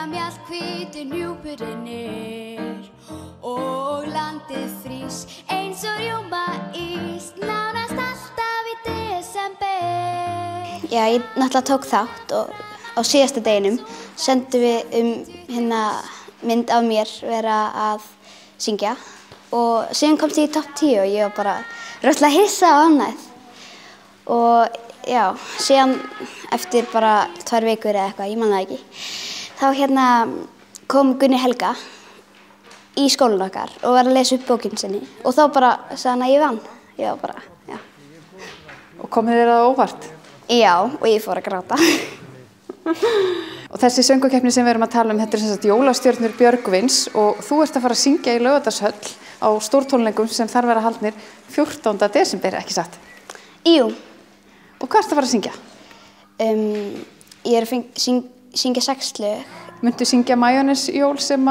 mjallhvítur hnúkurinn og landið frýs eins og rjómaís nánast alltaf í desember. Já, ég náttúrulega tók þátt og á síðasta deginum sendum við mynd af mér vera að syngja og síðan komst ég í topp 10 og ég var bara rosalega hissa og ánægð. Og já, síðan eftir bara 2 vikur eða eitthvað, ég man það ekki, þá kom Gunni Helga í skólann okkar og var að lesa upp bókina sinni og þá bara sagði hann að ég vann. Ég var bara, já. Og komið þér það óvart? Já, og ég fór að gráta. Og þessi söngvakeppni sem við erum að tala um, þetta sem sagt Jólastjörnur Björgvins og þú ert að fara að syngja í Laugardalshöll á stórtónleikum sem þar verða haldnir 14. desember, ekki satt? Jú. Og hvað ertu að fara að syngja? Ég er að syngja 6 lög. Muntu syngja Majónesjól sem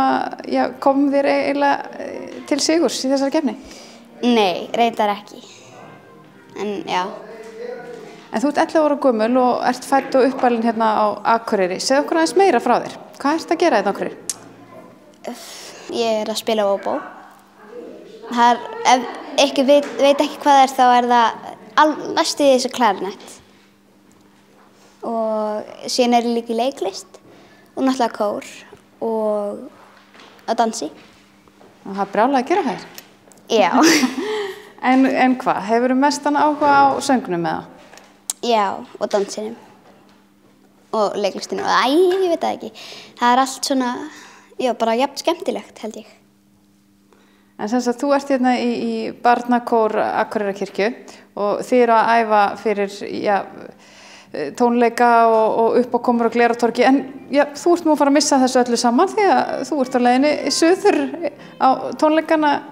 kom þér eiginlega til sigurs í þessari keppni? Nei, reyndar ekki. En já. En þú ert 11 ára gömul og ert fædd og uppalin hérna á Akureyri. Segðu okkur aðeins meira frá þér. Hvað ertu að gera hérna á Akureyri? Ég er að spila óbó. Ef ykkur veit ekki hvað það er, þá er það næstu í þessu klarinett. Og síðan er ég líka í leiklist og náttúrulega kór og að dansi. Og það er brjálæði að gera þær? Já. En hvað? Hefurðu mestan áhuga á söngnum eða? Já, og dansinum. Og leiklistinu. Ég veit það ekki. Það er allt svona, já, bara jafn skemmtilegt held ég. En sem sagt, þú ert hérna í barnakór Akureyrakirkju og þið eru að æfa fyrir tónleika og uppákomur á Glerártorgi. En þú ert nú að fara að missa þessu öllu saman því að þú ert á leiðinni suður á tónleikana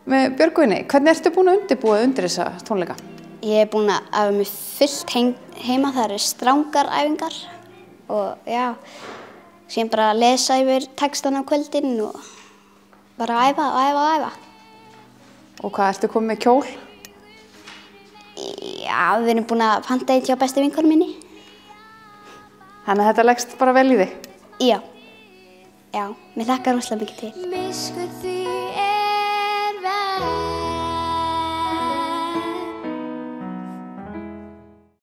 með Björgvini. Hvernig ertu búin að undirbúa undir þessa tónleika? Ég er búin að æfa mig fullt heima, það eru strangar æfingar og já, síðan bara að lesa yfir textan á kvöldin og bara æfa og æfa og æfa. Og hvað, ertu komið með kjól? Já, við erum búin að panta einn hjá bestu vinkonu minni. Þannig að þetta leggst bara vel í þig? Já, mér hlakkar rosalega mikið til.